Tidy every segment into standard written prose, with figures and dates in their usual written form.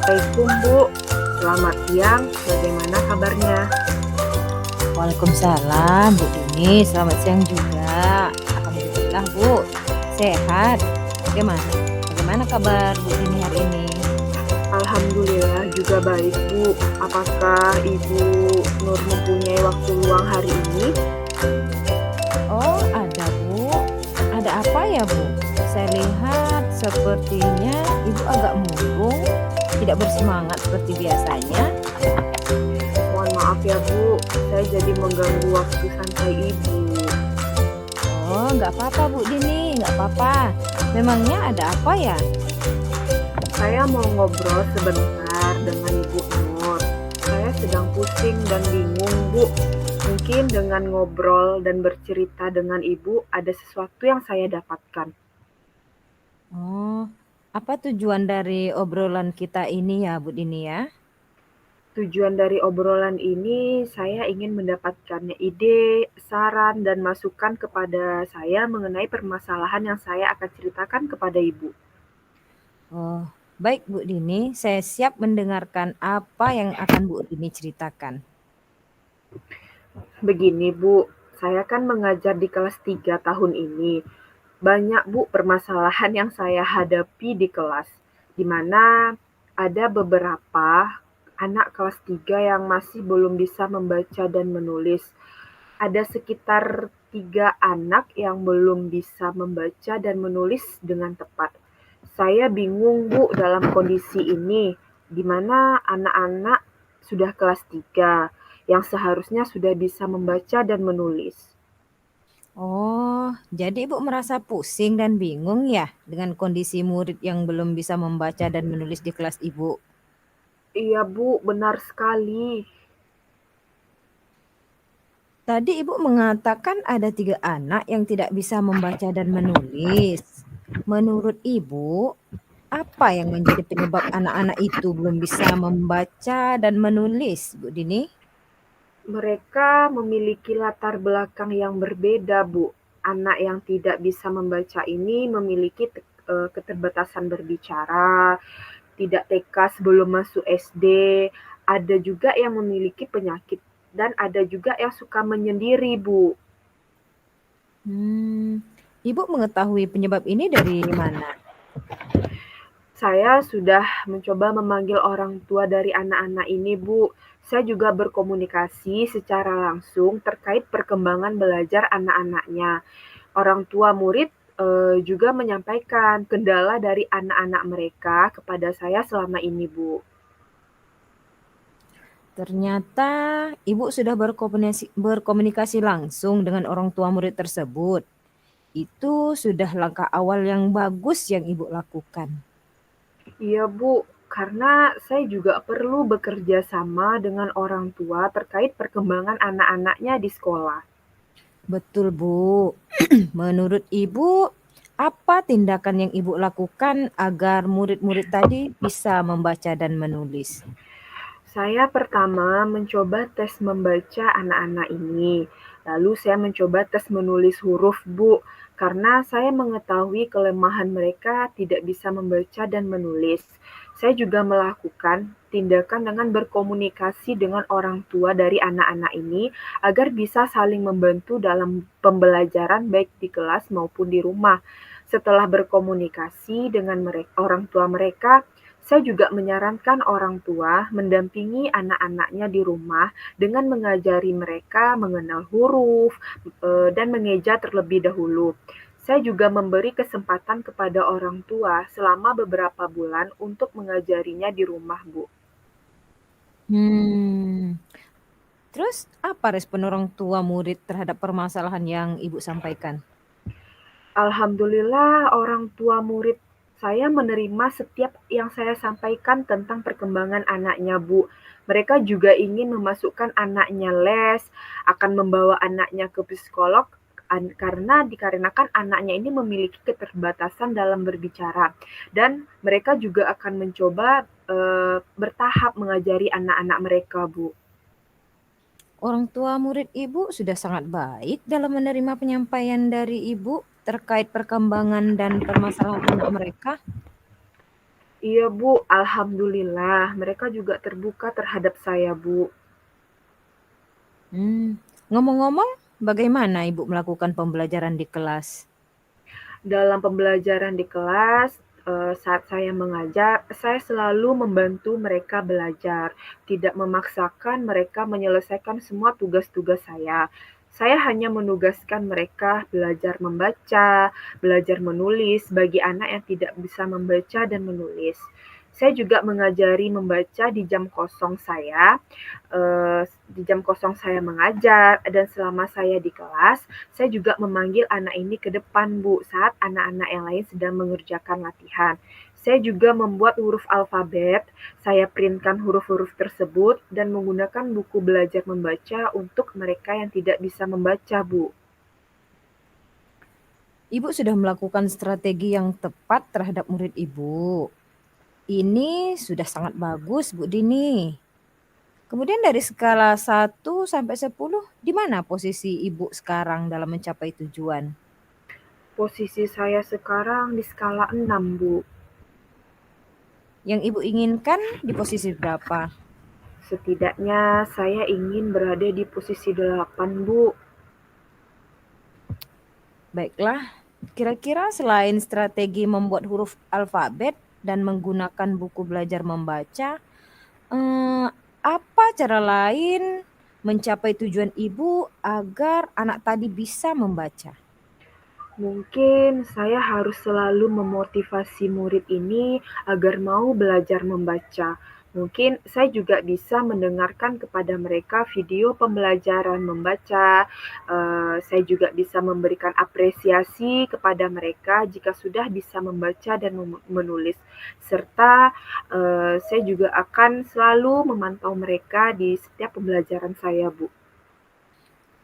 Assalamualaikum Bu, selamat siang, bagaimana kabarnya? Waalaikumsalam Bu Dini, selamat siang juga. Alhamdulillah Bu, sehat. Bagaimana? Bagaimana kabar Bu Dini hari ini? Alhamdulillah juga baik Bu, apakah Ibu Nur mempunyai waktu luang hari ini? Oh ada Bu, ada apa ya Bu? Saya lihat sepertinya Ibu agak murung, tidak bersemangat seperti biasanya. Mohon maaf ya Bu, saya jadi mengganggu waktu santai Ibu. Oh nggak apa-apa Bu Dini, nggak apa-apa. Memangnya ada apa ya? Saya mau ngobrol sebentar dengan Ibu Nur. Saya sedang pusing dan bingung Bu. Mungkin dengan ngobrol dan bercerita dengan Ibu ada sesuatu yang saya dapatkan. Oh, apa tujuan dari obrolan kita ini ya Bu Dini ya? Tujuan dari obrolan ini, saya ingin mendapatkan ide, saran, dan masukan kepada saya mengenai permasalahan yang saya akan ceritakan kepada Ibu. Oh, baik Bu Dini, saya siap mendengarkan apa yang akan Bu Dini ceritakan. Begini Bu, saya kan mengajar di kelas 3 tahun ini. Banyak Bu permasalahan yang saya hadapi di kelas, di mana ada beberapa anak kelas 3 yang masih belum bisa membaca dan menulis. Ada sekitar 3 anak yang belum bisa membaca dan menulis dengan tepat. Saya bingung Bu dalam kondisi ini, di mana anak-anak sudah kelas 3 yang seharusnya sudah bisa membaca dan menulis. Oh, jadi Ibu merasa pusing dan bingung ya dengan kondisi murid yang belum bisa membaca dan menulis di kelas Ibu. Iya Bu, benar sekali. Tadi Ibu mengatakan ada 3 anak yang tidak bisa membaca dan menulis. Menurut Ibu, apa yang menjadi penyebab anak-anak itu belum bisa membaca dan menulis, Bu Dini? Mereka memiliki latar belakang yang berbeda, Bu. Anak yang tidak bisa membaca ini memiliki keterbatasan berbicara, tidak TK sebelum masuk SD, ada juga yang memiliki penyakit, dan ada juga yang suka menyendiri, Bu. Ibu mengetahui penyebab ini dari mana? Saya sudah mencoba memanggil orang tua dari anak-anak ini, Bu. Saya juga berkomunikasi secara langsung terkait perkembangan belajar anak-anaknya. Orang tua murid juga menyampaikan kendala dari anak-anak mereka kepada saya selama ini, Bu. Ternyata Ibu sudah berkomunikasi langsung dengan orang tua murid tersebut. Itu sudah langkah awal yang bagus yang Ibu lakukan. Iya, Bu, karena saya juga perlu bekerja sama dengan orang tua terkait perkembangan anak-anaknya di sekolah. Betul, Bu. Menurut Ibu, apa tindakan yang Ibu lakukan agar murid-murid tadi bisa membaca dan menulis? Saya pertama mencoba tes membaca anak-anak ini, lalu saya mencoba tes menulis huruf, Bu, karena saya mengetahui kelemahan mereka tidak bisa membaca dan menulis. Saya juga melakukan tindakan dengan berkomunikasi dengan orang tua dari anak-anak ini agar bisa saling membantu dalam pembelajaran baik di kelas maupun di rumah. Setelah berkomunikasi dengan orang tua mereka, saya juga menyarankan orang tua mendampingi anak-anaknya di rumah dengan mengajari mereka mengenal huruf dan mengeja terlebih dahulu. Saya juga memberi kesempatan kepada orang tua selama beberapa bulan untuk mengajarinya di rumah, Bu. Hmm. Terus apa respon orang tua murid terhadap permasalahan yang Ibu sampaikan? Alhamdulillah orang tua murid saya menerima setiap yang saya sampaikan tentang perkembangan anaknya, Bu. Mereka juga ingin memasukkan anaknya les, akan membawa anaknya ke psikolog karena dikarenakan anaknya ini memiliki keterbatasan dalam berbicara. Dan mereka juga akan mencoba bertahap mengajari anak-anak mereka, Bu. Orang tua murid Ibu sudah sangat baik dalam menerima penyampaian dari Ibu terkait perkembangan dan permasalahan anak mereka. Iya Bu, alhamdulillah mereka juga terbuka terhadap saya Bu. Ngomong-ngomong, bagaimana Ibu melakukan pembelajaran di kelas? Dalam pembelajaran di kelas, saat saya mengajar, saya selalu membantu mereka belajar, tidak memaksakan mereka menyelesaikan semua tugas-tugas saya. Saya hanya menugaskan mereka belajar membaca, belajar menulis bagi anak yang tidak bisa membaca dan menulis. Saya juga mengajari membaca di jam kosong saya, di jam kosong saya mengajar dan selama saya di kelas, saya juga memanggil anak ini ke depan, Bu, saat anak-anak yang lain sedang mengerjakan latihan. Saya juga membuat huruf alfabet, saya printkan huruf-huruf tersebut dan menggunakan buku belajar membaca untuk mereka yang tidak bisa membaca, Bu. Ibu sudah melakukan strategi yang tepat terhadap murid Ibu. Ini sudah sangat bagus, Bu Dini. Kemudian dari skala 1 sampai 10, di mana posisi Ibu sekarang dalam mencapai tujuan? Posisi saya sekarang di skala 6, Bu. Yang Ibu inginkan di posisi berapa? Setidaknya saya ingin berada di posisi 8, Bu. Baiklah, kira-kira selain strategi membuat huruf alfabet dan menggunakan buku belajar membaca, apa cara lain mencapai tujuan Ibu agar anak tadi bisa membaca? Mungkin saya harus selalu memotivasi murid ini agar mau belajar membaca. Mungkin saya juga bisa mendengarkan kepada mereka video pembelajaran membaca. Saya juga bisa memberikan apresiasi kepada mereka jika sudah bisa membaca dan menulis. Serta saya juga akan selalu memantau mereka di setiap pembelajaran saya, Bu.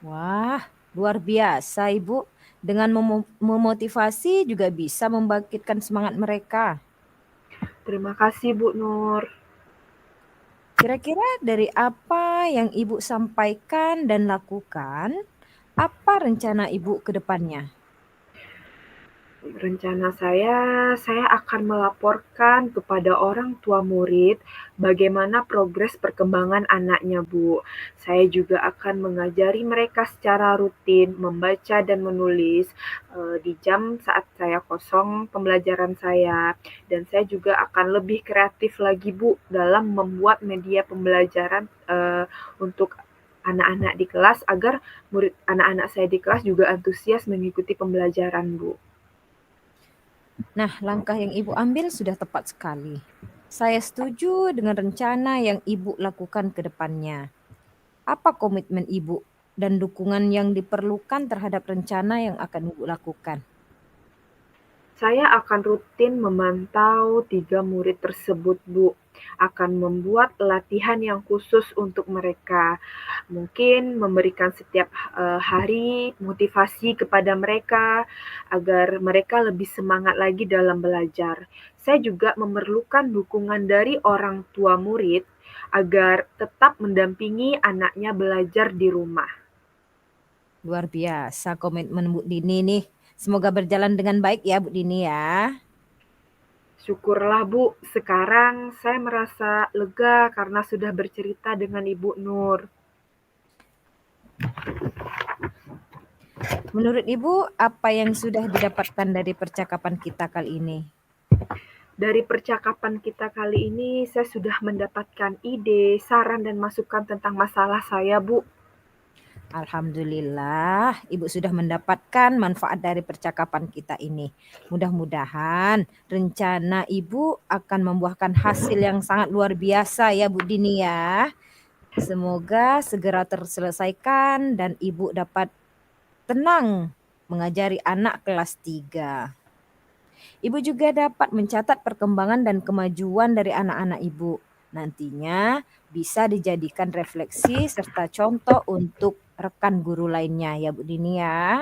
Wah, luar biasa Ibu. Dengan memotivasi juga bisa membangkitkan semangat mereka. Terima kasih, Bu Nur. Kira-kira dari apa yang Ibu sampaikan dan lakukan, apa rencana Ibu ke depannya? Rencana saya akan melaporkan kepada orang tua murid bagaimana progres perkembangan anaknya, Bu. Saya juga akan mengajari mereka secara rutin membaca dan menulis di jam saat saya kosong pembelajaran saya. Dan saya juga akan lebih kreatif lagi, Bu, dalam membuat media pembelajaran untuk anak-anak di kelas agar anak-anak saya di kelas juga antusias mengikuti pembelajaran, Bu. Nah, langkah yang Ibu ambil sudah tepat sekali. Saya setuju dengan rencana yang Ibu lakukan ke depannya. Apa komitmen Ibu dan dukungan yang diperlukan terhadap rencana yang akan Ibu lakukan? Saya akan rutin memantau 3 murid tersebut, Bu. Akan membuat latihan yang khusus untuk mereka. Mungkin memberikan setiap hari motivasi kepada mereka agar mereka lebih semangat lagi dalam belajar. Saya juga memerlukan dukungan dari orang tua murid agar tetap mendampingi anaknya belajar di rumah. Luar biasa komitmen Bu Dini nih. Semoga berjalan dengan baik ya Bu Dini ya. Syukurlah Bu, sekarang saya merasa lega karena sudah bercerita dengan Ibu Nur. Menurut Ibu, apa yang sudah didapatkan dari percakapan kita kali ini? Dari percakapan kita kali ini, saya sudah mendapatkan ide, saran, dan masukan tentang masalah saya, Bu. Alhamdulillah, Ibu sudah mendapatkan manfaat dari percakapan kita ini. Mudah-mudahan rencana Ibu akan membuahkan hasil yang sangat luar biasa ya Bu Dini ya. Semoga segera terselesaikan dan Ibu dapat tenang mengajari anak kelas 3. Ibu juga dapat mencatat perkembangan dan kemajuan dari anak-anak Ibu. Nantinya bisa dijadikan refleksi serta contoh untuk rekan guru lainnya ya Bu Dini ya.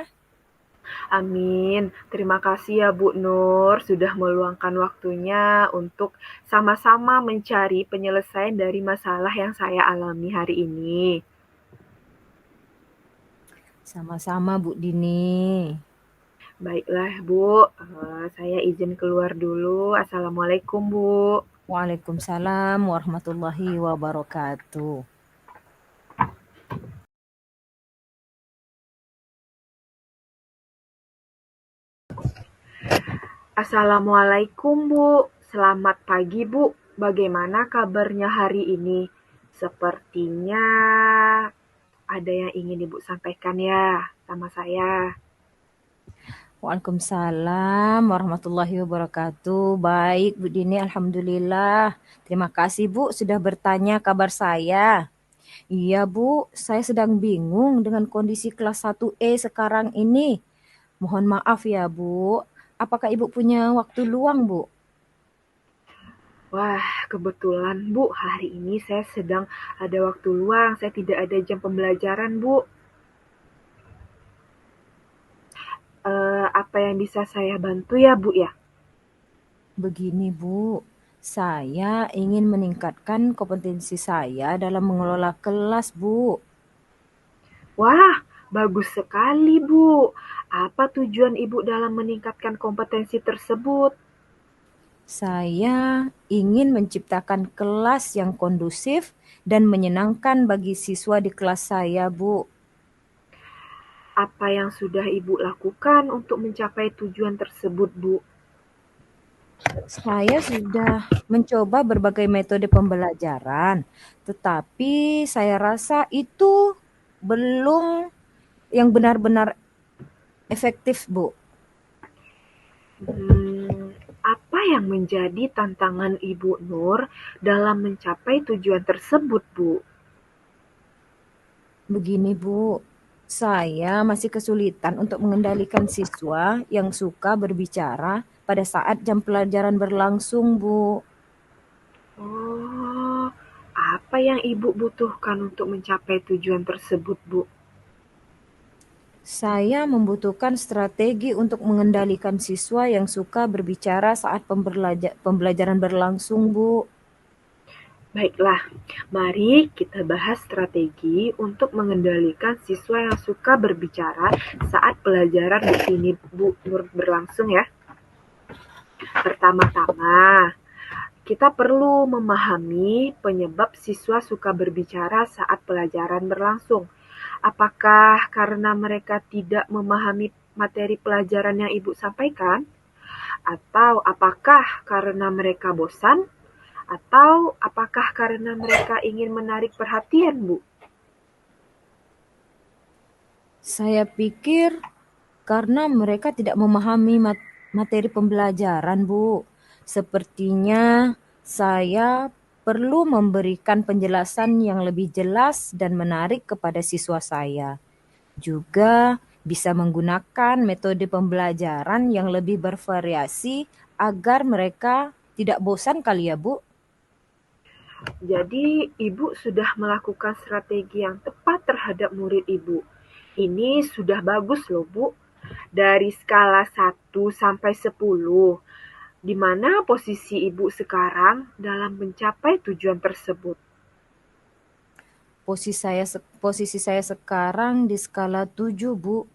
Amin. Terima kasih ya Bu Nur sudah meluangkan waktunya untuk sama-sama mencari penyelesaian dari masalah yang saya alami hari ini. Sama-sama Bu Dini. Baiklah Bu, saya izin keluar dulu. Assalamualaikum Bu. Waalaikumsalam warahmatullahi wabarakatuh. Assalamualaikum Bu, selamat pagi Bu. Bagaimana kabarnya hari ini? Sepertinya ada yang ingin Ibu sampaikan ya sama saya. Waalaikumsalam warahmatullahi wabarakatuh. Baik, Bu Dini, alhamdulillah. Terima kasih, Bu, sudah bertanya kabar saya. Iya, Bu, saya sedang bingung dengan kondisi kelas 1E sekarang ini. Mohon maaf ya, Bu. Apakah Ibu punya waktu luang, Bu? Wah, kebetulan Bu, hari ini saya sedang ada waktu luang. Saya tidak ada jam pembelajaran Bu. Apa yang bisa saya bantu ya Bu ya? Begini, Bu. Saya ingin meningkatkan kompetensi saya dalam mengelola kelas, Bu. Wah, bagus sekali Bu. Apa tujuan Ibu dalam meningkatkan kompetensi tersebut? Saya ingin menciptakan kelas yang kondusif dan menyenangkan bagi siswa di kelas saya, Bu. Apa yang sudah Ibu lakukan untuk mencapai tujuan tersebut, Bu? Saya sudah mencoba berbagai metode pembelajaran, tetapi saya rasa itu belum yang benar-benar efektif, Bu. Apa yang menjadi tantangan Ibu Nur dalam mencapai tujuan tersebut, Bu? Begini, Bu. Saya masih kesulitan untuk mengendalikan siswa yang suka berbicara pada saat jam pelajaran berlangsung, Bu. Oh, apa yang Ibu butuhkan untuk mencapai tujuan tersebut, Bu? Saya membutuhkan strategi untuk mengendalikan siswa yang suka berbicara saat pembelajaran berlangsung, Bu. Baiklah, mari kita bahas strategi untuk mengendalikan siswa yang suka berbicara saat pelajaran di sini, Bu Nur, berlangsung ya. Pertama-tama, kita perlu memahami penyebab siswa suka berbicara saat pelajaran berlangsung. Apakah karena mereka tidak memahami materi pelajaran yang Ibu sampaikan? Atau apakah karena mereka bosan? Atau apakah karena mereka ingin menarik perhatian, Bu? Saya pikir karena mereka tidak memahami materi pembelajaran, Bu. Sepertinya saya perlu memberikan penjelasan yang lebih jelas dan menarik kepada siswa saya. Juga bisa menggunakan metode pembelajaran yang lebih bervariasi agar mereka tidak bosan kali ya, Bu? Jadi, Ibu sudah melakukan strategi yang tepat terhadap murid Ibu. Ini sudah bagus loh, Bu. Dari skala 1 sampai 10, di mana posisi Ibu sekarang dalam mencapai tujuan tersebut? Posisi saya sekarang di skala 7, Bu.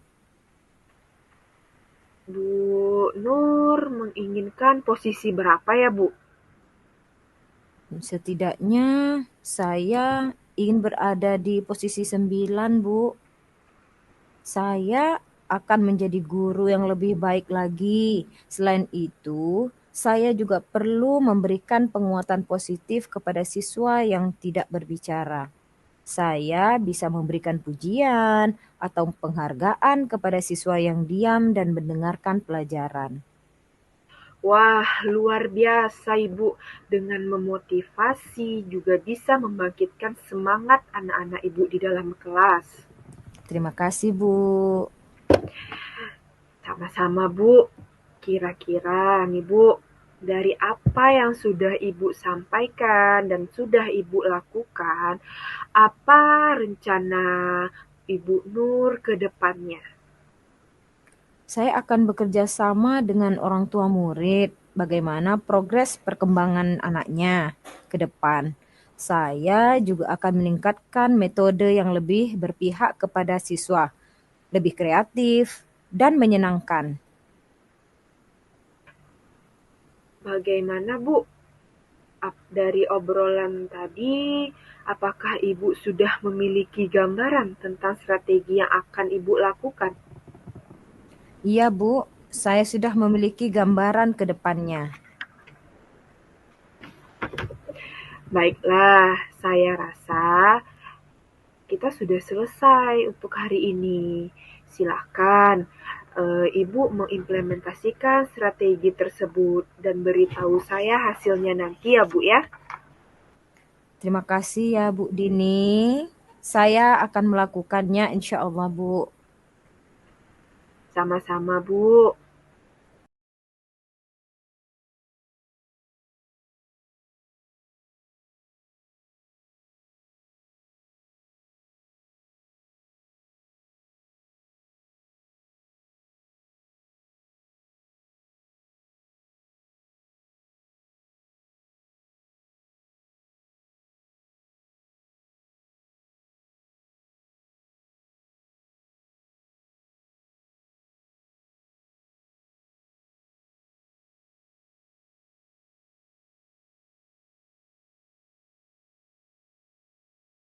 Bu Nur menginginkan posisi berapa ya, Bu? Setidaknya saya ingin berada di posisi 9, Bu. Saya akan menjadi guru yang lebih baik lagi. Selain itu, saya juga perlu memberikan penguatan positif kepada siswa yang tidak berbicara. Saya bisa memberikan pujian atau penghargaan kepada siswa yang diam dan mendengarkan pelajaran. Wah, luar biasa Ibu. Dengan memotivasi juga bisa membangkitkan semangat anak-anak Ibu di dalam kelas. Terima kasih, Bu. Sama-sama Bu. Kira-kira nih Bu, dari apa yang sudah Ibu sampaikan dan sudah Ibu lakukan, apa rencana Ibu Nur ke depannya? Saya akan bekerja sama dengan orang tua murid, bagaimana progres perkembangan anaknya ke depan. Saya juga akan meningkatkan metode yang lebih berpihak kepada siswa, lebih kreatif, dan menyenangkan. Bagaimana Bu? Dari obrolan tadi, apakah Ibu sudah memiliki gambaran tentang strategi yang akan Ibu lakukan? Iya, Bu, saya sudah memiliki gambaran ke depannya. Baiklah, saya rasa kita sudah selesai untuk hari ini. Silakan Ibu mengimplementasikan strategi tersebut dan beritahu saya hasilnya nanti ya Bu ya. Terima kasih ya Bu Dini. Saya akan melakukannya insya Allah Bu. Sama-sama Bu.